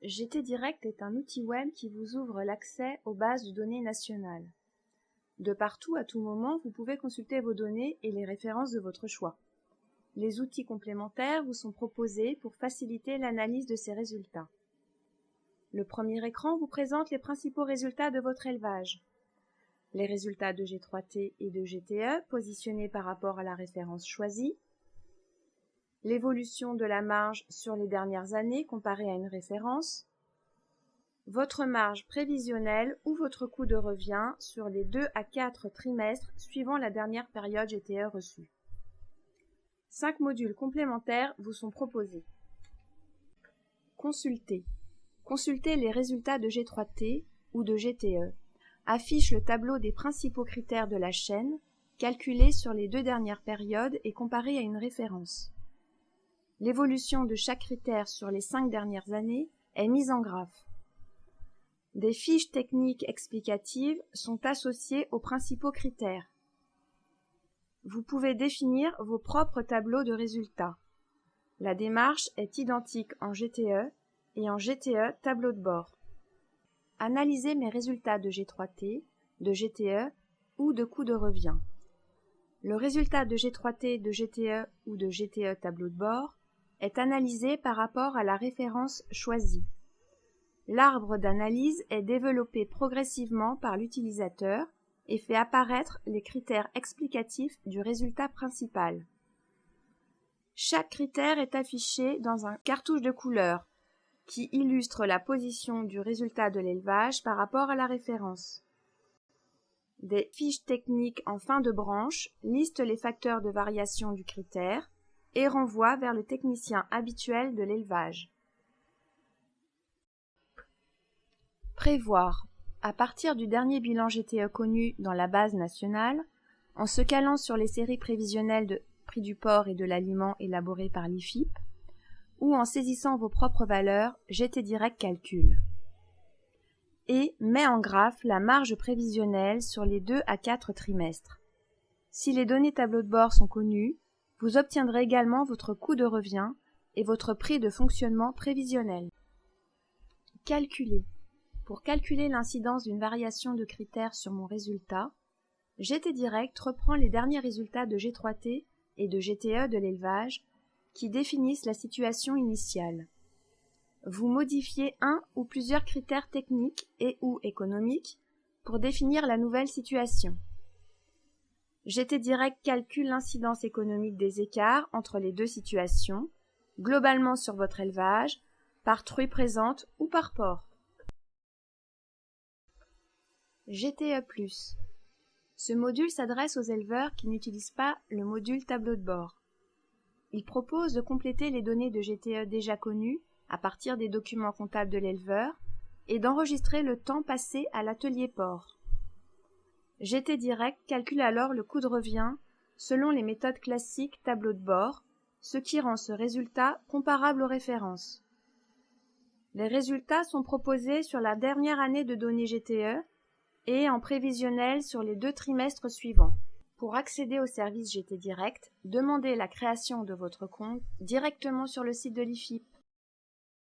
GT Direct est un outil web qui vous ouvre l'accès aux bases de données nationales. De partout, à tout moment, vous pouvez consulter vos données et les références de votre choix. Les outils complémentaires vous sont proposés pour faciliter l'analyse de ces résultats. Le premier écran vous présente les principaux résultats de votre élevage. Les résultats de G3T et de GTE positionnés par rapport à la référence choisie. L'évolution de la marge sur les dernières années comparée à une référence. Votre marge prévisionnelle ou votre coût de revient sur les 2 à 4 trimestres suivant la dernière période GTE reçue. 5 modules complémentaires vous sont proposés. Consulter. Consulter les résultats de G3T ou de GTE. Affiche le tableau des principaux critères de la chaîne, calculés sur les 2 dernières périodes et comparés à une référence. L'évolution de chaque critère sur les 5 dernières années est mise en graphe. Des fiches techniques explicatives sont associées aux principaux critères. Vous pouvez définir vos propres tableaux de résultats. La démarche est identique en GTE et en GTE tableau de bord. Analysez mes résultats de G3T, de GTE ou de coût de revient. Le résultat de G3T, de GTE ou de GTE tableau de bord est analysé par rapport à la référence choisie. L'arbre d'analyse est développé progressivement par l'utilisateur et fait apparaître les critères explicatifs du résultat principal. Chaque critère est affiché dans un cartouche de couleur qui illustre la position du résultat de l'élevage par rapport à la référence. Des fiches techniques en fin de branche listent les facteurs de variation du critère et renvoient vers le technicien habituel de l'élevage. Prévoir. À partir du dernier bilan GTE connu dans la base nationale, en se calant sur les séries prévisionnelles de prix du porc et de l'aliment élaborées par l'IFIP, ou en saisissant vos propres valeurs, GT Direct calcule. Et met en graphe la marge prévisionnelle sur les 2 à 4 trimestres. Si les données tableau de bord sont connues, vous obtiendrez également votre coût de revient et votre prix de fonctionnement prévisionnel. Calculer. Pour calculer l'incidence d'une variation de critères sur mon résultat, GT Direct reprend les derniers résultats de G3T et de GTE de l'élevage qui définissent la situation initiale. Vous modifiez un ou plusieurs critères techniques et ou économiques pour définir la nouvelle situation. GT Direct calcule l'incidence économique des écarts entre les deux situations, globalement sur votre élevage, par truie présente ou par porc. GTE+. Ce module s'adresse aux éleveurs qui n'utilisent pas le module tableau de bord. Il propose de compléter les données de GTE déjà connues à partir des documents comptables de l'éleveur et d'enregistrer le temps passé à l'atelier porc. GT Direct calcule alors le coût de revient selon les méthodes classiques tableau de bord, ce qui rend ce résultat comparable aux références. Les résultats sont proposés sur la dernière année de données GTE et en prévisionnel sur les 2 trimestres suivants. Pour accéder au service GT Direct, demandez la création de votre compte directement sur le site de l'IFIP.